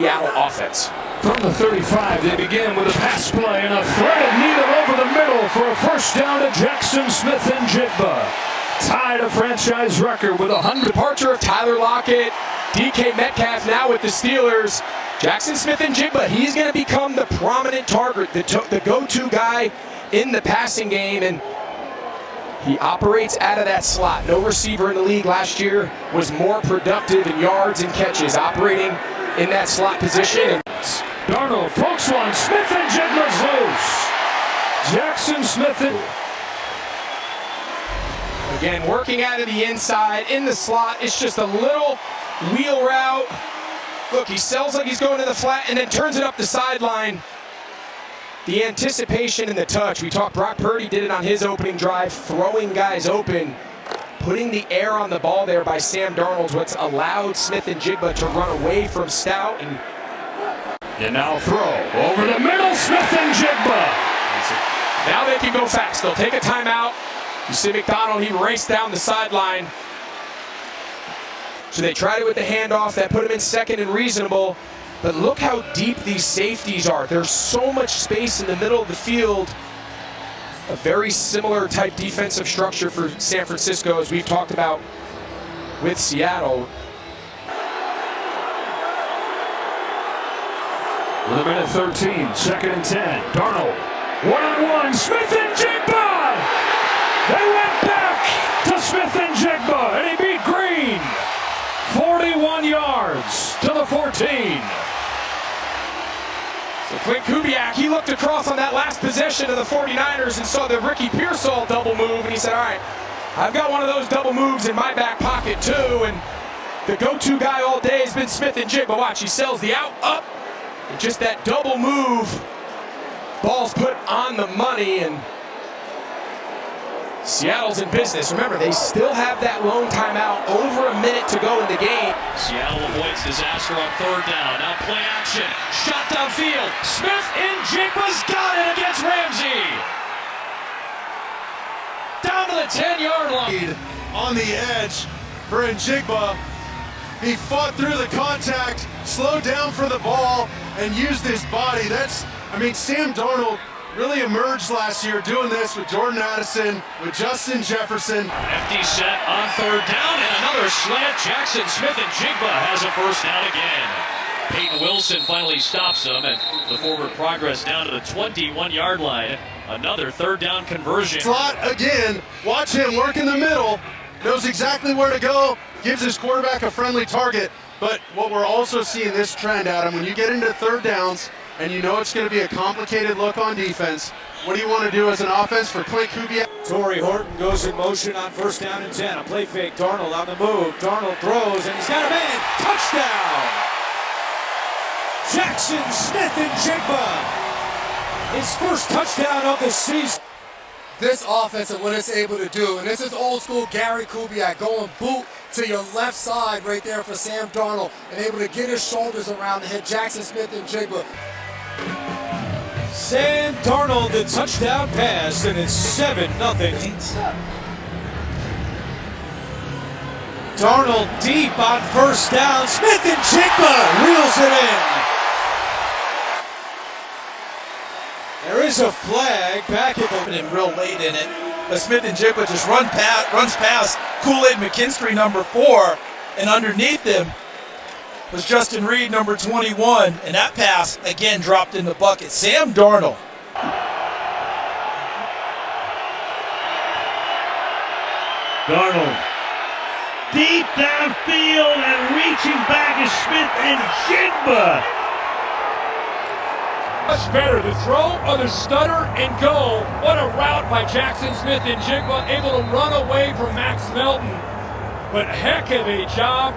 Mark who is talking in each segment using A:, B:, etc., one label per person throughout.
A: Seattle offense.
B: From the 35, they begin with a pass play and a threaded needle over the middle for a first down to Jaxon Smith-Njigba. Tied a franchise record with 100.
A: Departure of Tyler Lockett, DK Metcalf now with the Steelers. Jaxon Smith-Njigba, he's going to become the prominent target, the go-to guy in the passing game, and he operates out of that slot. No receiver in the league last year was more productive in yards and catches operating in that slot position.
B: Darnold pokes one. Smith-Njigba's loose. Jaxon Smith.
A: Again, working out of the inside in the slot. It's just a little wheel route. Look, he sells like he's going to the flat and then turns it up the sideline. The anticipation and the touch. We talked, Brock Purdy did it on his opening drive, throwing guys open. Putting the air on the ball there by Sam Darnold's what's allowed Smith-Njigba to run away from Stout.
B: And now throw over the middle, Smith-Njigba.
A: Now they can go fast. They'll take a timeout. You see McDonald, he raced down the sideline. So they tried it with the handoff. That put him in second and reasonable. But look how deep these safeties are. There's so much space in the middle of the field. A very similar type defensive structure for San Francisco, as we've talked about with Seattle.
B: With a minute 13, second and 10. Darnold, one-on-one, Smith-Njigba! They went back to Smith-Njigba, and he beat Green. 41 yards to the 14.
A: So Clint Kubiak, he looked across on that last possession of the 49ers and saw the Ricky Pearsall double move, and he said, all right, I've got one of those double moves in my back pocket too, and the go-to guy all day has been Smith-Njigba. Watch, he sells the out, up, and just that double move. Ball's put on the money, and Seattle's in business. Remember, they still have that lone timeout, over a minute to go in the game.
C: Seattle avoids disaster on third down. Now play action. Shot downfield. Smith-Njigba's got it against Ramsey. Down to the 10-yard line.
D: On the edge for Njigba. He fought through the contact, slowed down for the ball, and used his body. Sam Darnold really emerged last year doing this with Jordan Addison, with Justin Jefferson.
C: Empty set on third down and another slant. Jaxon Smith-Njigba has a first down again. Peyton Wilson finally stops him, and the forward progress down to the 21-yard line. Another third down conversion.
D: Slot again. Watch him work in the middle. Knows exactly where to go. Gives his quarterback a friendly target. But what we're also seeing this trend, Adam, when you get into third downs, and you know it's going to be a complicated look on defense, what do you want to do as an offense for Clint Kubiak?
E: Torrey Horton goes in motion on first down and 10. A play fake, Darnold on the move. Darnold throws, and he's got a man. Touchdown! Jaxon Smith-Njigba. His first touchdown of the season.
F: This offense and what it's able to do, and this is old school Gary Kubiak going boot to your left side right there for Sam Darnold and able to get his shoulders around and hit Jaxon Smith-Njigba.
E: Sam Darnold, the touchdown pass, and it's 7-0. Darnold deep on first down. Smith-Njigba reels it in. There is a flag back at the...
G: And real late in it. But Smith-Njigba just runs past Kool-Aid McKinstry, number 4, and underneath him was Justin Reed, number 21, and that pass, again, dropped in the bucket. Sam Darnold.
H: Darnold. Deep downfield and reaching back is Smith-Njigba.
B: Much better, the throw or the stutter and go. What a route by Jaxon Smith-Njigba, able to run away from Max Melton. But heck of a job,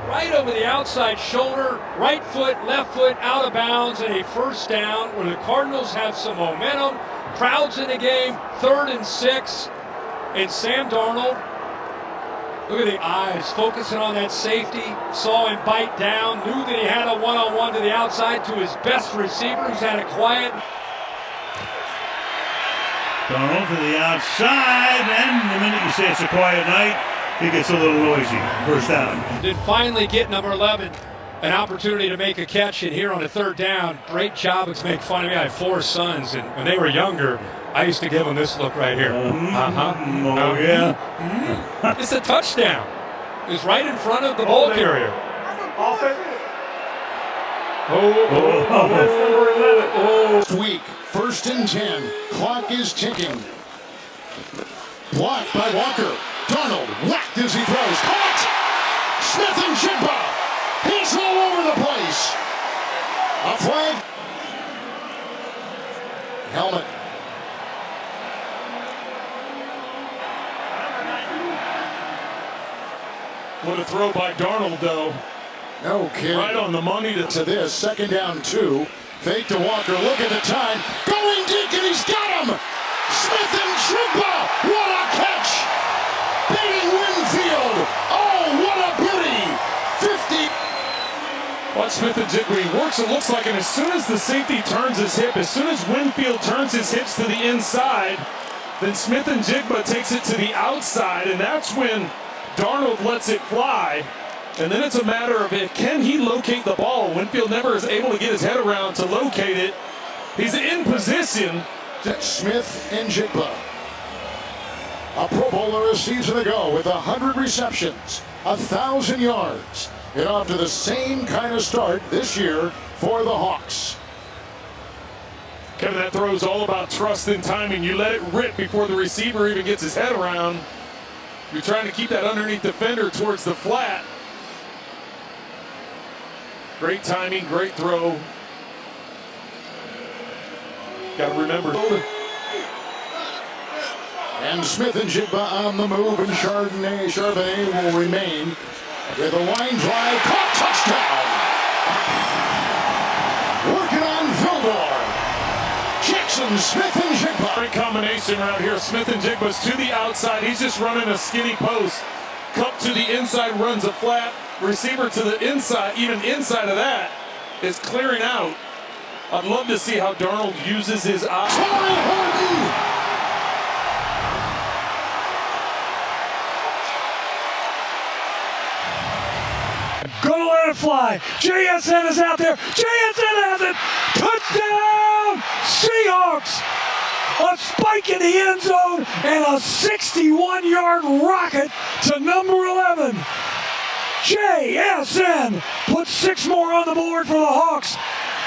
B: right over the outside shoulder, right foot, left foot, out of bounds, and a first down where the Cardinals have some momentum. Crowds in the game, 3rd and 6. And Sam Darnold, look at the eyes, focusing on that safety. Saw him bite down, knew that he had a one-on-one to the outside to his best receiver, who's had a quiet.
H: Darnold to the outside, and the minute you say it's a quiet night, he gets a little noisy. First down.
B: Then finally get number 11. an opportunity to make a catch, and here on a third down, great job. It's make fun of me. I have 4 sons, and when they were younger, I used to give them this look right here.
H: Oh, yeah.
B: It's a touchdown. It's right in front of the ball carrier.
I: Week, 1st and 10. Clock is ticking. Blocked by Walker. Darnold whacked as he throws. Caught! Smith-Njigba. He's all over the place. A flag. Helmet.
J: What a throw by Darnold, though.
I: No kidding.
J: Right on the money
I: To this, 2nd down 2. Fake to Walker, look at the time. Going deep, and he's got him! Smith-Njigba! What a catch! Beating Winfield! Oh, what a beauty! 50.
J: Watch Smith-Njigba. He works, it looks like, and as soon as the safety turns his hip, as soon as Winfield turns his hips to the inside, then Smith-Njigba takes it to the outside, and that's when Darnold lets it fly. And then it's a matter of can he locate the ball. Winfield never is able to get his head around to locate it. He's in position.
I: Smith-Njigba, a Pro Bowler a season ago with 100 receptions, 1,000 yards, and off to the same kind of start this year for the Hawks.
J: Kevin, that throw is all about trust and timing. You let it rip before the receiver even gets his head around. You're trying to keep that underneath defender towards the flat. Great timing, great throw. Got to remember.
I: And Smith-Njigba on the move, and Charbonnet will remain with a line drive. Caught, touchdown! Working on Vildor. Jaxon Smith-Njigba.
J: Great combination right here. Smith-Njigba's to the outside. He's just running a skinny post. Cup to the inside, runs a flat. Receiver to the inside, even inside of that, is clearing out. I'd love to see how Darnold uses his eyes.
B: Gonna let it fly. JSN is out there. JSN has it. Touchdown! Seahawks! A spike in the end zone and a 61-yard rocket to number 11. JSN puts 6 more on the board for the Hawks.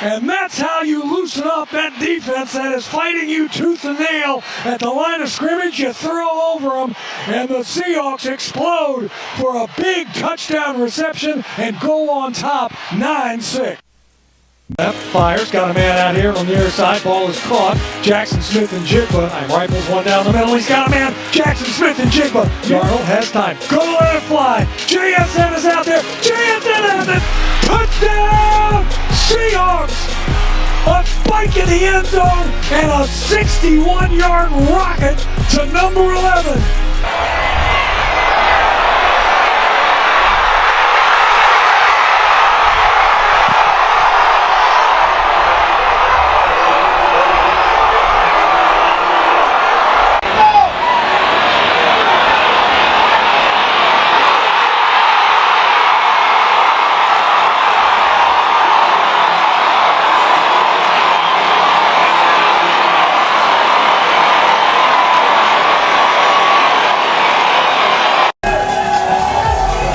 B: And that's how you loosen up that defense that is fighting you tooth and nail at the line of scrimmage. You throw over them, and the Seahawks explode for a big touchdown reception and go on top 9-6. Fires, got a man out here on the near side. Ball is caught. Jaxon Smith-Njigba rifles one down the middle. He's got a man. Jaxon Smith-Njigba. Darnold has time. Go let it fly. JSN is out there. JSN has it. Touchdown! Seahawks! A spike in the end zone and a 61-yard rocket to number 11.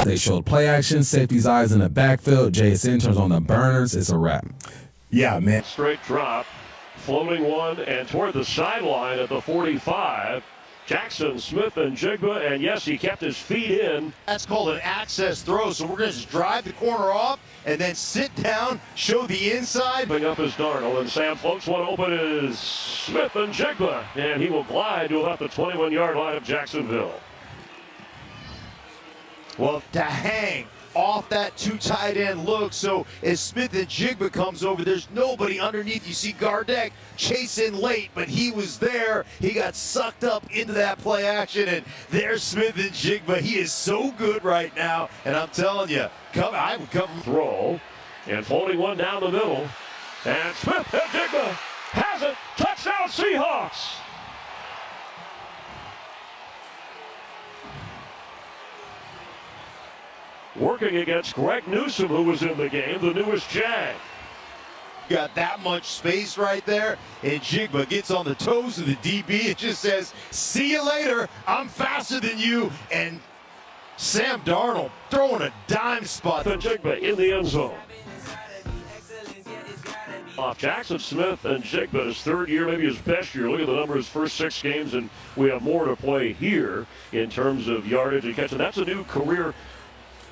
K: They showed play action, safety's eyes in the backfield. JSN turns on the burners. It's a wrap.
H: Yeah, man.
L: Straight drop, floating one, and toward the sideline at the 45. Jaxon Smith-Njigba, and yes, he kept his feet in.
M: That's called an access throw, so we're going to just drive the corner off and then sit down, show the inside.
L: Coming up is Darnold, and Sam floats one open is Smith-Njigba, and he will glide to about the 21-yard line of Jacksonville.
M: Well, to hang off that 2 tight end look, so as Smith-Njigba comes over, there's nobody underneath. You see Gardeck chasing late, but he was there. He got sucked up into that play action, and there's Smith-Njigba. He is so good right now, and I'm telling you, I would come
L: throw, and floating one down the middle, and Smith-Njigba has it. Touchdown Seahawks. working against Greg Newsome, who was in the game, the newest Jag.
M: Got that much space right there, and Njigba gets on the toes of the DB. It just says, see you later, I'm faster than you, and Sam Darnold throwing a dime spot.
L: Njigba in the end zone. Off Jaxon Smith-Njigba, his third year, maybe his best year. Look at the number of his first 6 games, and we have more to play here in terms of yardage and catch. And that's a new career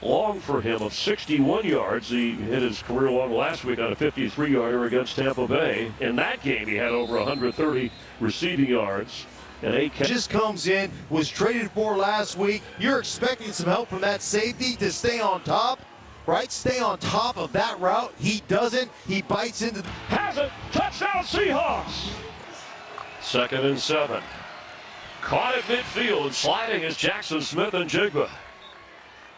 L: long for him of 61 yards. He hit his career long last week on a 53-yarder against Tampa Bay. In that game, he had over 130 receiving yards and 8 catches.
M: Just comes in, was traded for last week. You're expecting some help from that safety to stay on top, right? Stay on top of that route. He doesn't. He bites into the...
L: Has it. Touchdown Seahawks. 2nd and 7. Caught at midfield and sliding is Jaxon Smith-Njigba.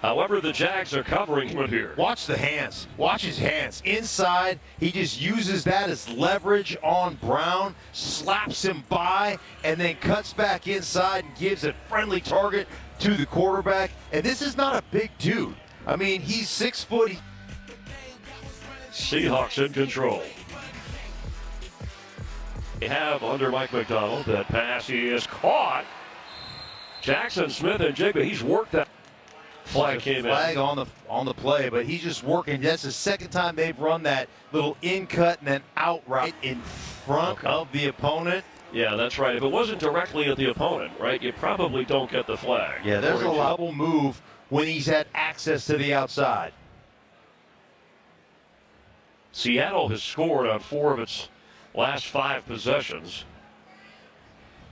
L: However, the Jags are covering him here.
M: Watch the hands. Watch his hands. Inside, he just uses that as leverage on Brown, slaps him by, and then cuts back inside and gives a friendly target to the quarterback. And this is not a big dude. I mean, he's 6 foot.
L: Seahawks in control. They have under Mike McDonald. That pass he is caught. Jaxon Smith-Njigba, he's worked that. Flag came
M: in. on the play, but he's just working. That's the second time they've run that little in cut and then out right in front of the opponent.
L: Yeah, that's right. If it wasn't directly at the opponent, right, you probably don't get the flag.
M: Yeah, there's a double move when he's had access to the outside.
L: Seattle has scored on 4 of its last 5 possessions.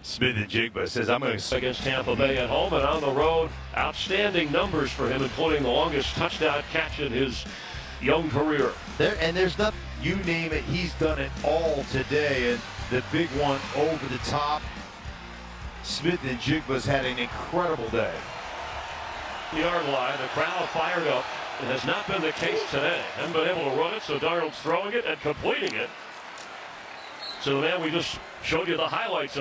M: Smith-Njigba says, I'm going to...
L: Against Tampa Bay at home and on the road. Outstanding numbers for him, including the longest touchdown catch in his young career.
M: There's nothing, you name it, he's done it all today. And the big one over the top. Smith-Njigba's had an incredible day.
L: Yard line, the crowd fired up. It has not been the case today. Haven't been able to run it, so Darnold's throwing it and completing it. So the man we just showed you the highlights of.